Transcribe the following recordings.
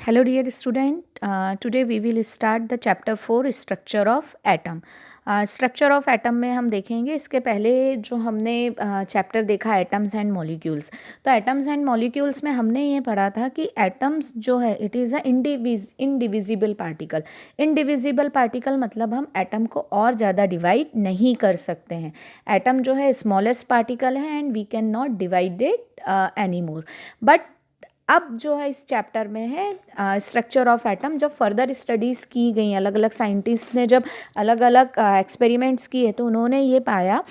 Hello dear student, today we will start the chapter 4 structure of atom. Structure of atom में हम देखेंगे इसके पहले जो हमने चैप्टर देखा एटम्स एंड मॉलिक्यूल्स। तो एटम्स एंड मॉलिक्यूल्स में हमने ये पढ़ा था कि एटम्स जो है it is a indivisible particle. Indivisible particle मतलब हम एटम को और ज़्यादा डिवाइड नहीं कर सकते हैं। एटम जो है स्मॉलेस्ट पार्टिकल है and we can not divide it any more. But अब जो है इस चैप्टर में है स्ट्रक्चर ऑफ एटम। जब फर्दर स्टडीज़ की गई, अलग अलग साइंटिस्ट ने जब अलग अलग एक्सपेरिमेंट्स किए तो उन्होंने ये पाया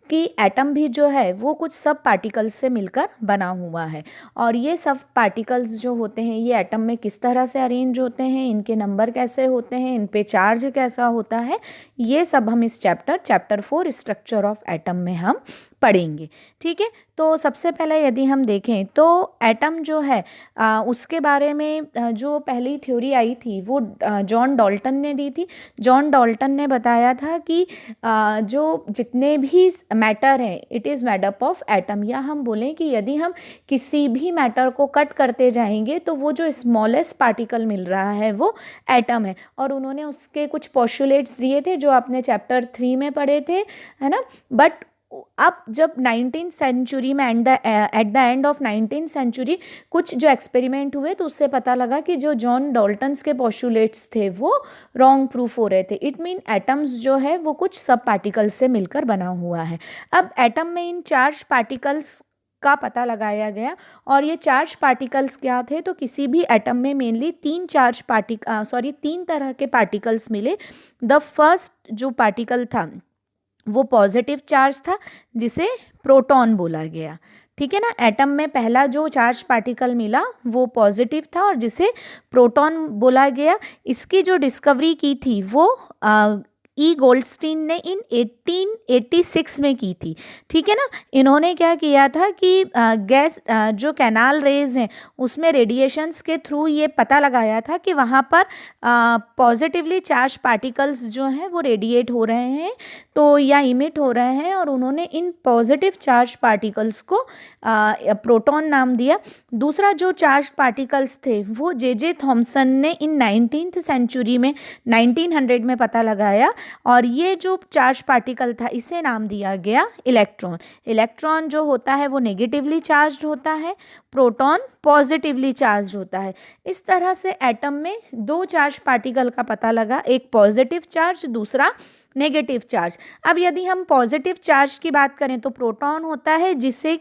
कि एटम भी जो है वो कुछ सब पार्टिकल्स से मिलकर बना हुआ है। और ये सब पार्टिकल्स जो होते हैं ये एटम में किस तरह से अरेंज होते हैं, इनके नंबर कैसे होते हैं, इन पे चार्ज कैसा होता है, ये सब हम इस चैप्टर 4 स्ट्रक्चर ऑफ एटम में हम पढ़ेंगे। ठीक है, तो सबसे पहले यदि हम देखें तो एटम जो है उसके बारे में जो पहली थ्योरी आई थी वो जॉन डाल्टन ने दी थी। जॉन डाल्टन ने बताया था कि जो जितने भी मैटर हैं it is made up of atom, या हम बोलें कि यदि हम किसी भी मैटर को कट करते जाएंगे तो वो जो स्मॉलेस्ट पार्टिकल मिल रहा है वो एटम है। और उन्होंने उसके कुछ पोस्टुलेट्स दिए थे जो आपने चैप्टर 3 में पढ़े थे, है ना। बट अब जब 19th सेंचुरी में at the end of 19th century कुछ जो एक्सपेरिमेंट हुए तो उससे पता लगा कि जो जॉन डाल्टन्स के पोस्टुलेट्स थे वो रॉन्ग प्रूफ हो रहे थे। इट मीन एटम्स जो है वो कुछ सब पार्टिकल्स से मिलकर बना हुआ है। अब एटम में इन चार्ज पार्टिकल्स का पता लगाया गया और ये चार्ज पार्टिकल्स क्या थे, तो किसी भी एटम में मेनली तीन तरह के पार्टिकल्स मिले। द फर्स्ट जो पार्टिकल था वो पॉजिटिव चार्ज था जिसे प्रोटॉन बोला गया। ठीक है ना, एटम में पहला जो चार्ज पार्टिकल मिला वो पॉजिटिव था और जिसे प्रोटॉन बोला गया। इसकी जो डिस्कवरी की थी वो ई गोल्डस्टीन ने इन 1886 में की थी। ठीक है ना, इन्होंने क्या किया था कि गैस जो कैनाल रेज हैं उसमें रेडिएशंस के थ्रू ये पता लगाया था कि वहाँ पर पॉजिटिवली चार्ज पार्टिकल्स जो हैं वो रेडिएट हो रहे हैं तो या इमिट हो रहे हैं, और उन्होंने इन पॉजिटिव चार्ज पार्टिकल्स को प्रोटॉन नाम दिया। दूसरा जो चार्ज पार्टिकल्स थे वो जे थॉमसन ने इन 19th सेंचुरी में 1900 में पता लगाया और ये जो चार्ज पार्टिकल था इसे नाम दिया गया इलेक्ट्रॉन। इलेक्ट्रॉन जो होता है वो नेगेटिवली चार्ज होता है, प्रोटॉन पॉजिटिवली चार्ज होता है। इस तरह से एटम में दो चार्ज पार्टिकल का पता लगा, एक पॉजिटिव चार्ज, दूसरा नेगेटिव चार्ज। अब यदि हम पॉजिटिव चार्ज की बात करें तो प्रोटॉन होता है जिसे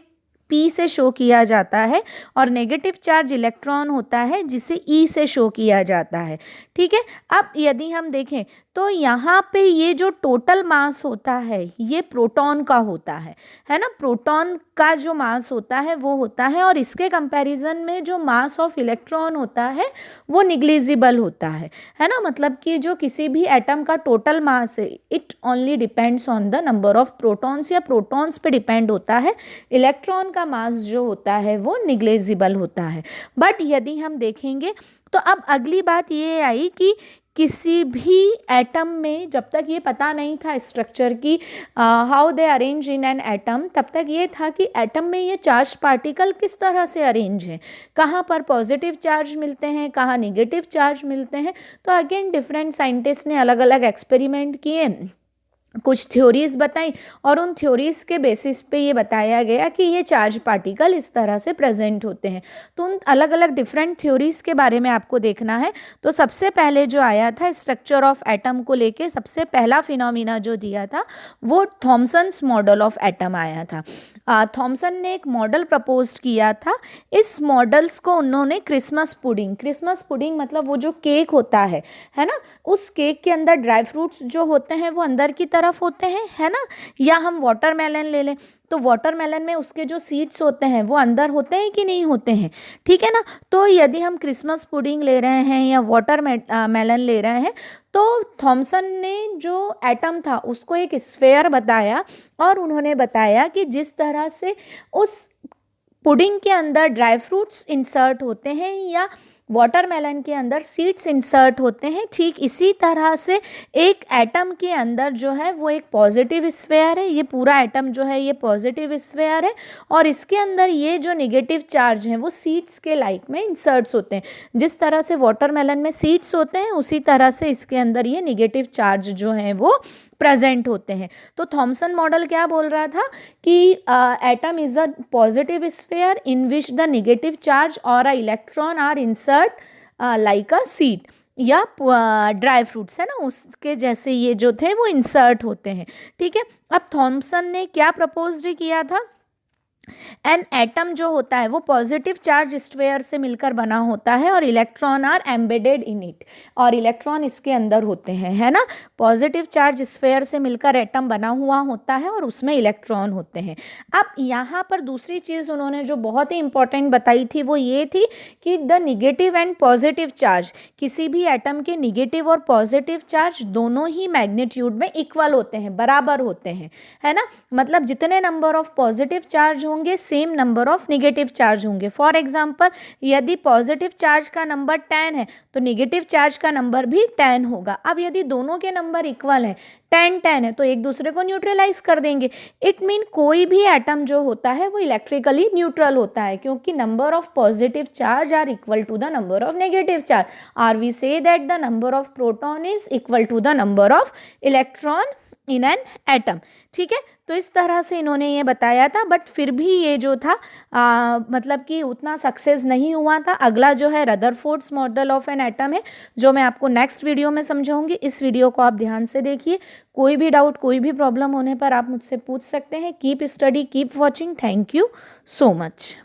P से शो किया जाता है और नेगेटिव चार्ज इलेक्ट्रॉन होता है जिसे E से शो किया जाता है। ठीक है, अब यदि हम देखें तो यहाँ पे ये जो टोटल मास होता है ये प्रोटॉन का होता है ना। प्रोटॉन का जो मास होता है वो होता है और इसके कंपैरिजन में जो मास ऑफ इलेक्ट्रॉन होता है वो निग्लिजिबल होता है ना। मतलब कि जो किसी भी एटम का टोटल मास है it only depends on the number of protons, या प्रोटॉन्स पे डिपेंड होता है। इलेक्ट्रॉन का मास जो होता है वो निग्लिजिबल होता है। बट यदि हम देखेंगे तो अब अगली बात ये आई कि किसी भी एटम में जब तक ये पता नहीं था स्ट्रक्चर की how they arrange in an atom, तब तक ये था कि एटम में ये चार्ज पार्टिकल किस तरह से अरेंज हैं, कहाँ पर पॉजिटिव चार्ज मिलते हैं, कहाँ निगेटिव चार्ज मिलते हैं। तो अगेन डिफरेंट साइंटिस्ट ने अलग अलग एक्सपेरिमेंट किए, कुछ थ्योरीज बताई और उन थ्योरीज के बेसिस पे ये बताया गया कि ये चार्ज पार्टिकल इस तरह से प्रेजेंट होते हैं। तो उन अलग अलग डिफरेंट थ्योरीज के बारे में आपको देखना है। तो सबसे पहले जो आया था स्ट्रक्चर ऑफ एटम को लेके सबसे पहला फिनोमिना जो दिया था वो थॉमसन्स मॉडल ऑफ एटम आया था। थॉमसन ने एक मॉडल प्रपोज किया था। इस मॉडल्स को उन्होंने क्रिसमस पुडिंग मतलब वो जो केक होता है ना, उस केक के अंदर ड्राई फ्रूट्स जो होते हैं वो अंदर की तरफ होते हैं, है ना। या हम वाटरमेलन ले लें तो वाटरमेलन में उसके जो सीड्स होते हैं वो अंदर होते हैं कि नहीं होते हैं, ठीक है ना। तो यदि हम क्रिसमस पुडिंग ले रहे हैं या वाटरमेलन ले रहे हैं तो थॉमसन ने जो एटम था उसको एक स्फेयर बताया और उन्होंने बताया कि जिस तरह से उस पुडिंग के अंदर ड्राई फ्रूट्स इंसर्ट होते हैं या वाटरमेलन के अंदर सीड्स इंसर्ट होते हैं, ठीक इसी तरह से एक एटम के अंदर जो है वो एक पॉजिटिव स्फीयर है, ये पूरा एटम जो है ये पॉजिटिव स्फीयर है, और इसके अंदर ये जो नेगेटिव चार्ज हैं वो सीड्स के लाइक में इंसर्ट्स होते हैं। जिस तरह से वाटरमेलन में सीड्स होते हैं उसी तरह से इसके अंदर ये नेगेटिव चार्ज जो हैं वो प्रेजेंट होते हैं। तो थॉमसन मॉडल क्या बोल रहा था कि atom is a positive sphere in which the negative charge और a electron are insert like a seed, या ड्राई फ्रूट्स है ना, उसके जैसे ये जो थे वो इंसर्ट होते हैं। ठीक है, अब थॉमसन ने क्या प्रपोज किया था, एन एटम जो होता है वो पॉजिटिव चार्ज स्फीयर से मिलकर बना होता है और electron are embedded in it, और इलेक्ट्रॉन इसके अंदर होते हैं, है ना। पॉजिटिव चार्ज स्फीयर से मिलकर एटम बना हुआ होता है और उसमें इलेक्ट्रॉन होते हैं। अब यहाँ पर दूसरी चीज़ उन्होंने जो बहुत ही इंपॉर्टेंट बताई थी वो ये थी कि the negative and positive charge, किसी भी एटम के निगेटिव और पॉजिटिव चार्ज दोनों ही मैग्नीट्यूड में इक्वल होते हैं, बराबर होते हैं, है ना। मतलब जितने नंबर ऑफ पॉजिटिव चार्ज होंगे same number of negative charge होंगे। फॉर एग्जांपल, यदि पॉजिटिव चार्ज का नंबर 10 है तो नेगेटिव चार्ज का नंबर भी 10 होगा। अब यदि दोनों के नंबर इक्वल है, 10-10 है, तो एक दूसरे को न्यूट्रलाइज कर देंगे। इट मीन कोई भी एटम जो होता है वो इलेक्ट्रिकली न्यूट्रल होता है, क्योंकि number of positive charge are equal to the number of negative charge, or we say that the number of proton is equal to the number of electron in an atom. ठीक है, तो इस तरह से इन्होंने ये बताया था, बट फिर भी ये जो था मतलब कि उतना सक्सेस नहीं हुआ था। अगला जो है Rutherford's model of an atom है, जो मैं आपको नेक्स्ट वीडियो में समझाऊंगी। इस वीडियो को आप ध्यान से देखिए, कोई भी डाउट कोई भी प्रॉब्लम होने पर आप मुझसे पूछ सकते हैं। Keep study, keep watching. Thank you so much.